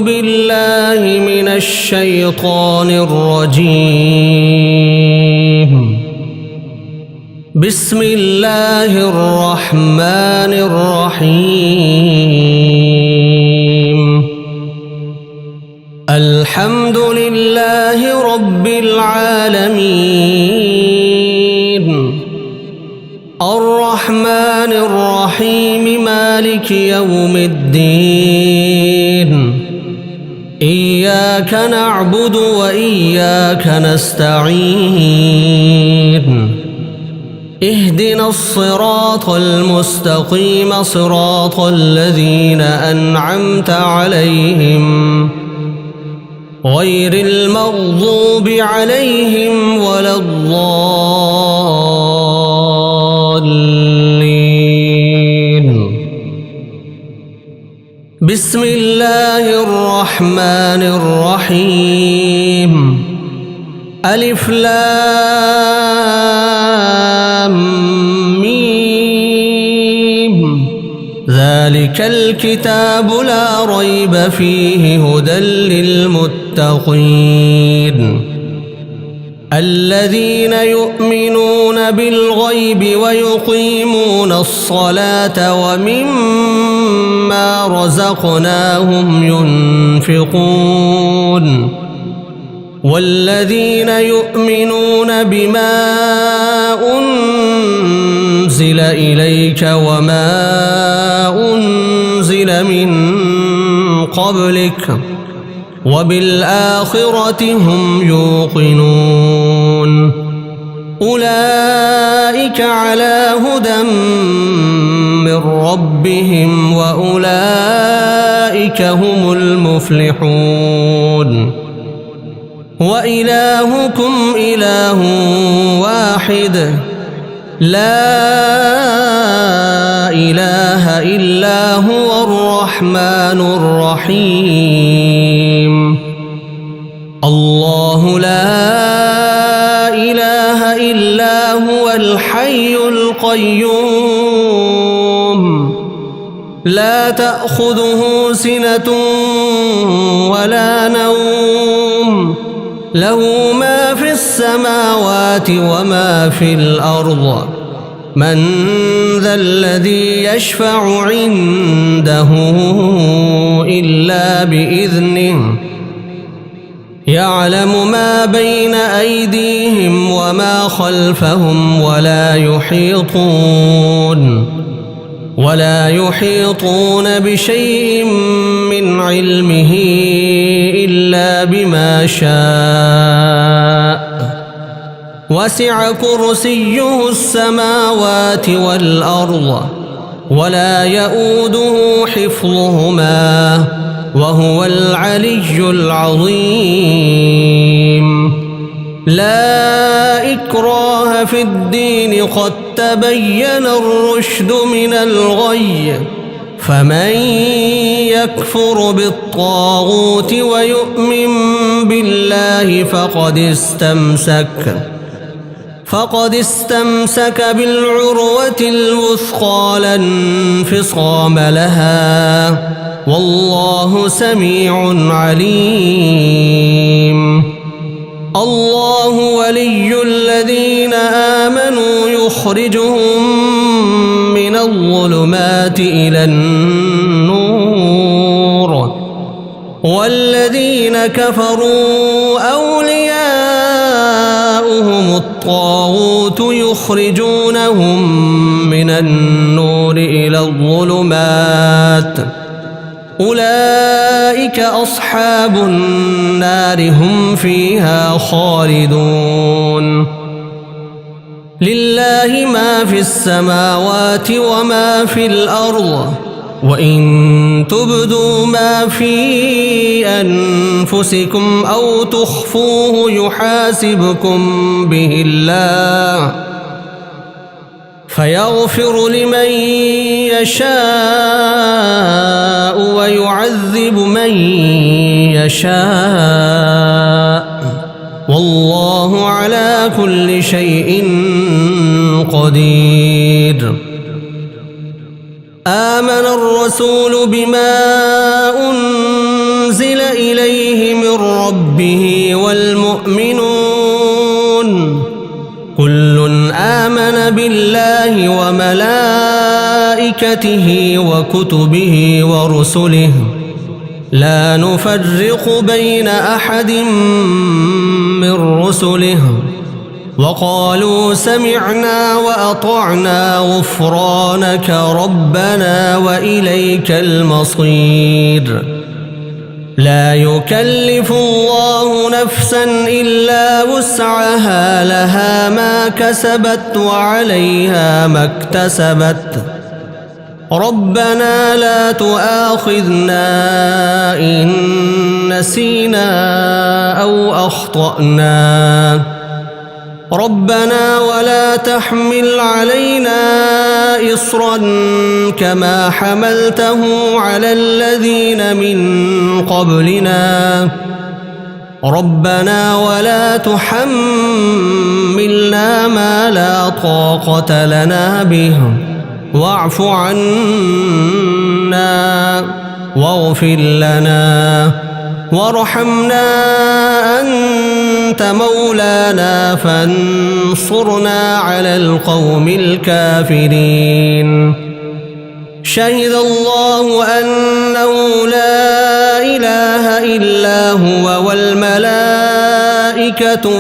بالله من الشيطان الرجيم. بسم الله الرحمن الرحيم. الحمد لله رب العالمين، الرحمن الرحيم، مالك يوم الدين. إياك نعبد وإياك نستعين. اهدنا الصراط المستقيم، صراط الذين أنعمت عليهم غير المغضوب عليهم ولا الضالين. بسم الله الرحمن الرحيم. ألف لام ميم. ذلك الكتاب لا ريب فيه، هدى للمتقين الذين يؤمنون بالغيب ويقيمون الصلاة ومما رزقناهم ينفقون والذين يؤمنون بما أنزل إليك وما أنزل من قبلك وبالآخرة هم يوقنون. أولئك على هدى من ربهم وأولئك هم المفلحون. وإلهكم إله واحد، لا إله إلا هو الرحمن الرحيم. الله لا إله إلا هو الحي القيوم، لا تأخذه سنة ولا نوم، له ما في السماوات وما في الأرض. من ذا الذي يشفع عنده إلا بإذنه، يعلم ما بين أيديهم وما خلفهم ولا يحيطون بشيء من علمه إلا بما شاء. وسع كرسيه السماوات والأرض ولا يؤوده حفظهما وهو العلي العظيم. لا إكراه في الدين، قد تبين الرشد من الغي. فمن يكفر بالطاغوت ويؤمن بالله فقد استمسك بالعروة الوثقى، لا انفصام لها، والله سميع عليم. الله ولي الذين آمنوا، يخرجهم من الظلمات إلى النور، والذين كفروا أولياؤهم الطاغوت، يخرجونهم من النور إلى الظلمات. أولئك أصحاب النار، هم فيها خالدون. لله ما في السماوات وما في الأرض، وإن تبدوا ما في أنفسكم أو تخفوه يحاسبكم به الله، فيغفر لمن يشاء ويعذب من يشاء، والله على كل شيء قدير. آمن الرسول بما أنزل آمن بالله وملائكته وكتبه ورسله لا نفرق بين أحد من رسله وقالوا سمعنا وأطعنا غفرانك ربنا وإليك المصير لا يكلف الله نفسا إلا وسعها لها ما كسبت وعليها ما اكتسبت ربنا لا تؤاخذنا إن نسينا أو أخطأنا ربنا ولا تحمل علينا إصرا كما حملته على الذين من قبلنا ربنا ولا تحملنا ما لا طاقة لنا به واعف عنا واغفر لنا وارحمنا أنت مولانا فانصرنا على القوم الكافرين شهد الله أنه لا إله إلا هو والملائكة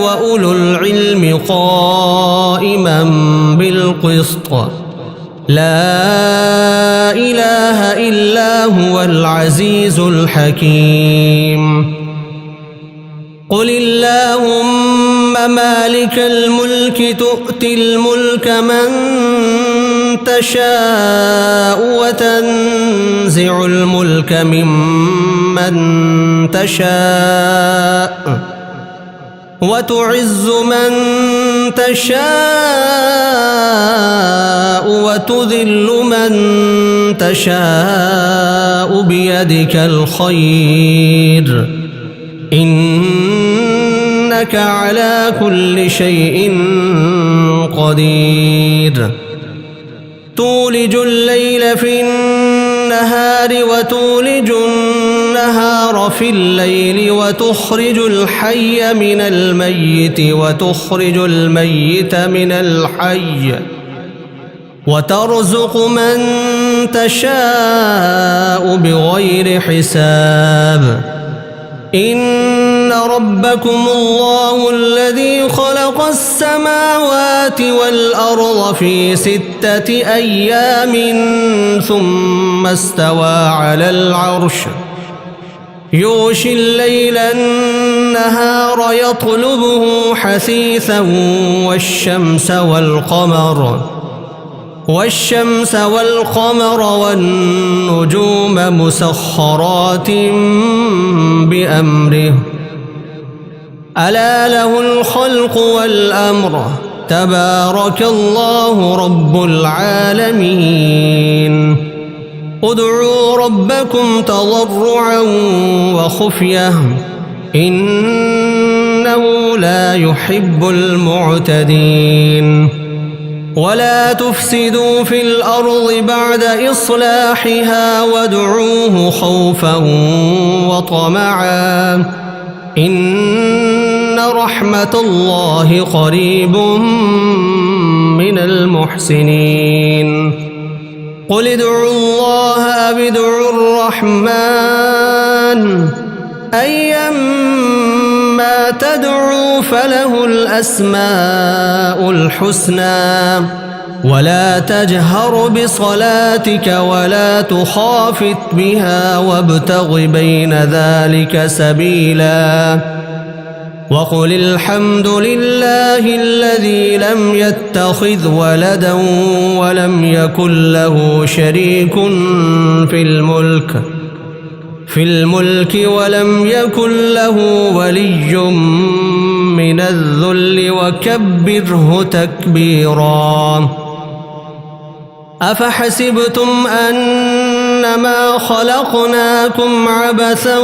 وأولو العلم قائما بالقسط لا إله إلا هو العزيز الحكيم قل اللهم مالك الملك تؤتي الملك من تشاء وتنزع الملك ممن تشاء وتعز من تشاء وتذل من تشاء بيدك الخير إنك على كل شيء قدير تولج الليل في النهار وتولج النهار في الليل وتخرج الحي من الميت وتخرج الميت من الحي وترزق من تشاء بغير حساب إن ربكم الله الذي خلق السماوات والأرض في 6 أيام ثم استوى على العرش يغشي الليل النهار يطلبه حثيثا والشمس والقمر والنجوم مسخرات بأمره ألا له الخلق والأمر تبارك الله رب العالمين ادعوا ربكم تضرعا وخفية إنه لا يحب المعتدين ولا تفسدوا في الأرض بعد إصلاحها وادعوه خوفا وطمعا إن رحمة الله قريب من المحسنين قل ادعوا الله أو ادعوا الرحمن أيما تدعوا فله الأسماء الحسنى ولا تجهر بصلاتك ولا تخافت بها وابتغ بين ذلك سبيلا وقل الحمد لله الذي لم يتخذ ولدا ولم يكن له شريك في الملك ولم يكن له ولي من الذل وكبره تكبيرا أفحسبتم أنما خلقناكم عبثا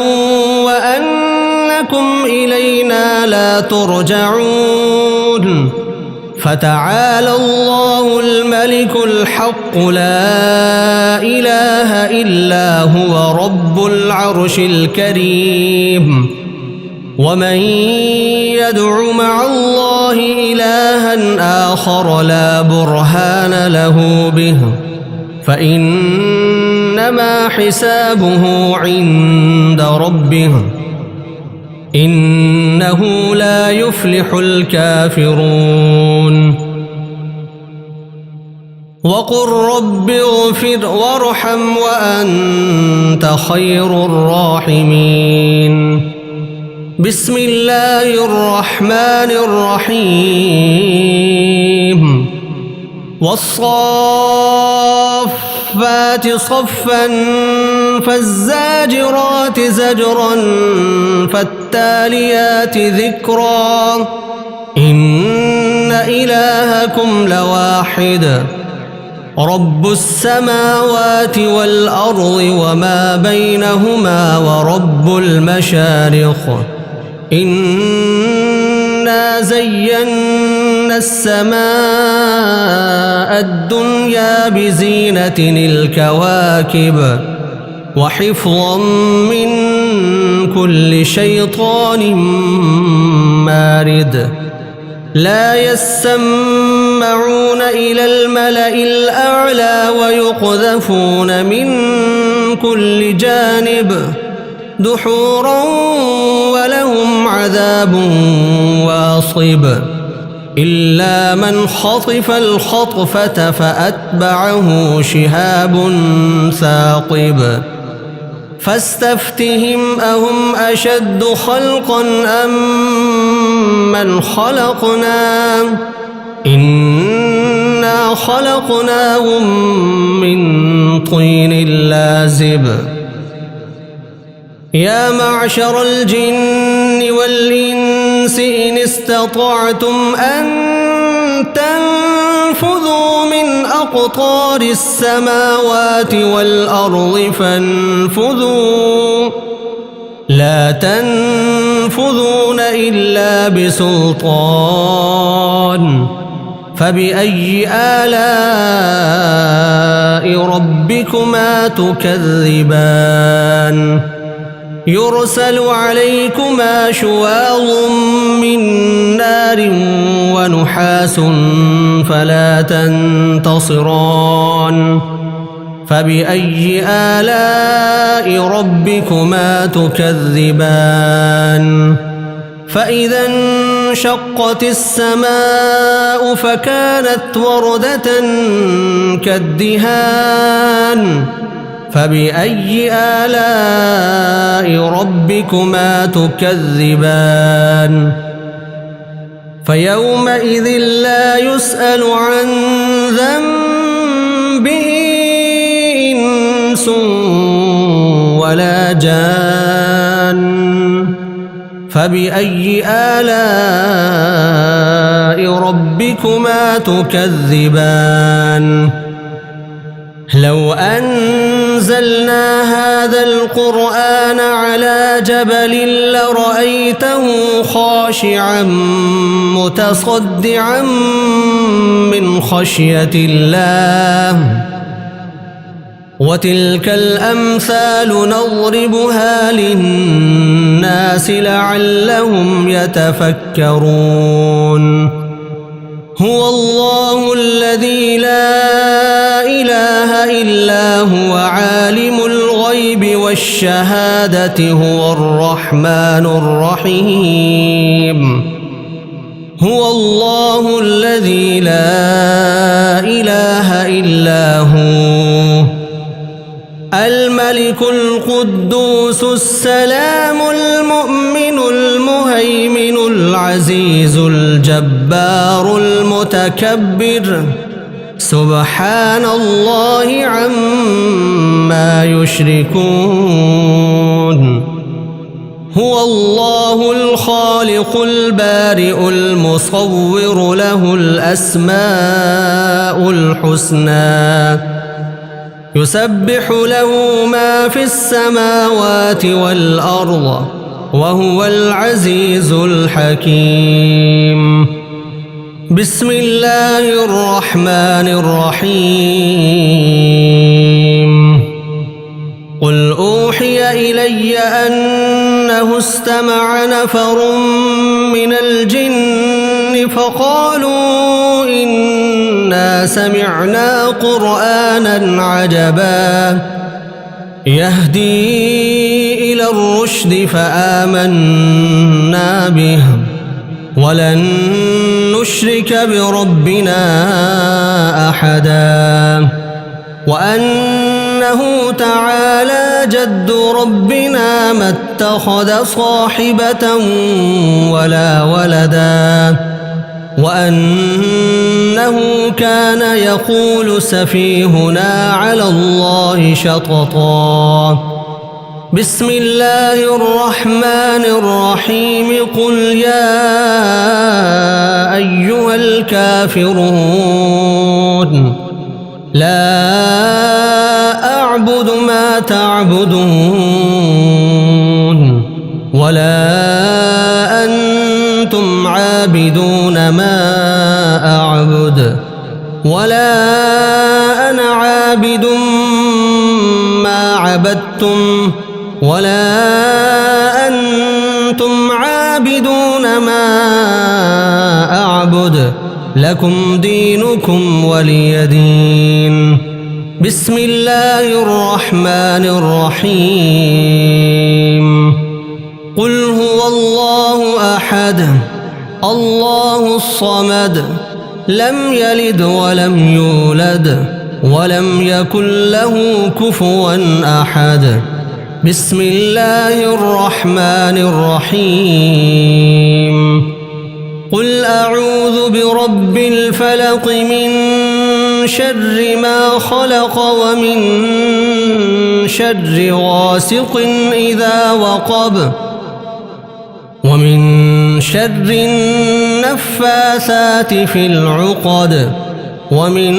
وأنكم إلينا لا ترجعون فتعالى الله الملك الحق لا إله إلا هو رب العرش الكريم ومن يدع مع الله إلها آخر لا برهان له به فإنما حسابه عند ربه إنه لا يفلح الكافرون وقل رب اغفر وارحم وأنت خير الراحمين بسم الله الرحمن الرحيم والصافات صفا فالزاجرات زجرا فالتاليات ذكرا إن إلهكم لواحد رب السماوات والأرض وما بينهما ورب المشارق إنا زينا السماء الدنيا بزينة الكواكب وحفظا من كل شيطان مارد لا يسمعون إلى الملأ الأعلى ويقذفون من كل جانب دحورا ولهم عذاب واصب إلا من خطف الخطفة فأتبعه شهاب ثاقب فاستفتهم أهم أشد خلقا أم من خلقنا إنا خلقناهم من طين لازب يا معشر الجن والإنس إن استطعتم أن تنفذوا من أقطار السماوات والأرض فانفذوا لا تنفذون إلا بسلطان فبأي آلاء ربكما تكذبان يرسل عليكما شواظ من نار ونحاس فلا تنتصران فبأي آلاء ربكما تكذبان فإذا انشقت السماء فكانت وردة كالدهان فبأي آلاء ربكما تكذبان فيومئذ لا يسأل عن ذنبه إنس ولا جان فبأي آلاء ربكما تكذبان لو أنزلنا هذا القرآن على جبل لرأيته خاشعا متصدعا من خشية الله وتلك الأمثال نضربها للناس لعلهم يتفكرون هو الله الذي لا إله إلا هو عالم الغيب والشهادة هو الرحمن الرحيم هو الله الذي لا إله إلا هو الملك القدوس السلام المؤمن المهيمن العزيز الجبار المتكبر سبحان الله عما يشركون هو الله الخالق البارئ المصور له الأسماء الحسنى يسبح له ما في السماوات والأرض وهو العزيز الحكيم بسم الله الرحمن الرحيم قل أوحي إلي أن أنه استمع نفر من الجن فقالوا إنا سمعنا قرآنا عجبا يهدي إلى الرشد فآمنا به ولن نشرك بربنا أحدا وأنه تعالى جد ربنا ما اتخذ صاحبة ولا ولدا وأنه كان يقول سفيهنا على الله شططا بسم الله الرحمن الرحيم قل يا أيها الكافرون لا أعبد ما تعبدون ولا أنتم عابدون ما أعبد ولا أنا عابد ما عبدتم ولا أنتم عابدون ما أعبد لكم دينكم ولي دين بسم الله الرحمن الرحيم قل هو الله أحد الله الصمد لم يلد ولم يولد ولم يكن له كفوا أحد بسم الله الرحمن الرحيم قل أعوذ برب الفلق من شر ما خلق ومن شر غاسق إذا وقب ومن شر النفاثات في العقد ومن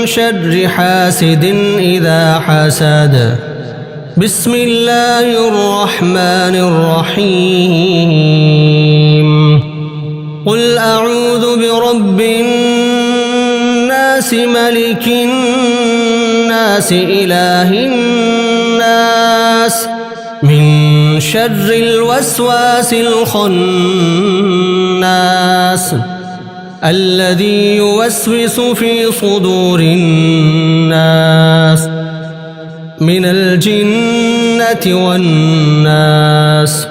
شر حاسد إذا حسد بسم الله الرحمن الرحيم قل أعوذ برب الناس ملك الناس إله الناس من شر الوسواس الخناس الذي يوسوس في صدور الناس من الجنة والناس